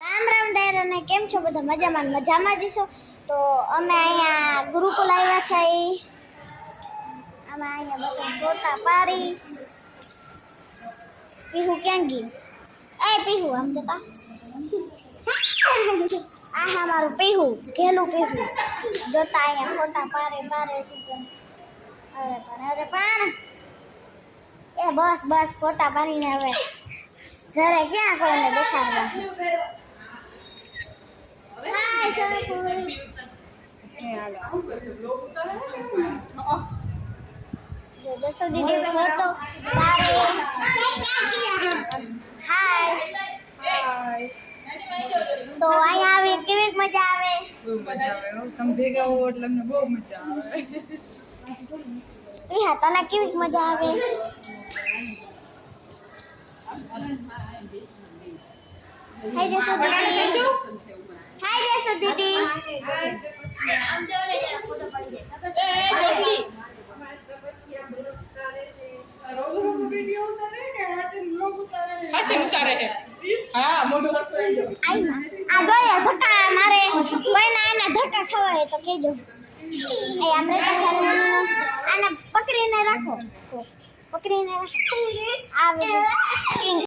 રામ રામ ડાયર અને કેમ છો બધા મજામાં જશો તો અમે અહીંયા ગુરુકુલ આવ્યા છે અમે અહીંયા બધા ફોટા પાડી પીહુ ક્યાં ગઈ પીહુ આમ જતા આ હા મારું પીહુ ઘેલું પીહુ જોતા અહીંયા ફોટા પારે છે અરે પણ બસ ફોટા પાડીને હવે ઘરે ક્યાં કોઈને દેખાડવા જસો દીદી ફોટો હાય તો અહીંયા આવી કેવી મજા આવે તમે ભેગા હો એટલે અમને બહુ મજા આવે હા તને કેવી મજા આવે હાય જસો દીદી ધક્કા મારે કોઈના એને ધક્કા ખવાય તો કહેજો આને પકડીને રાખો આવે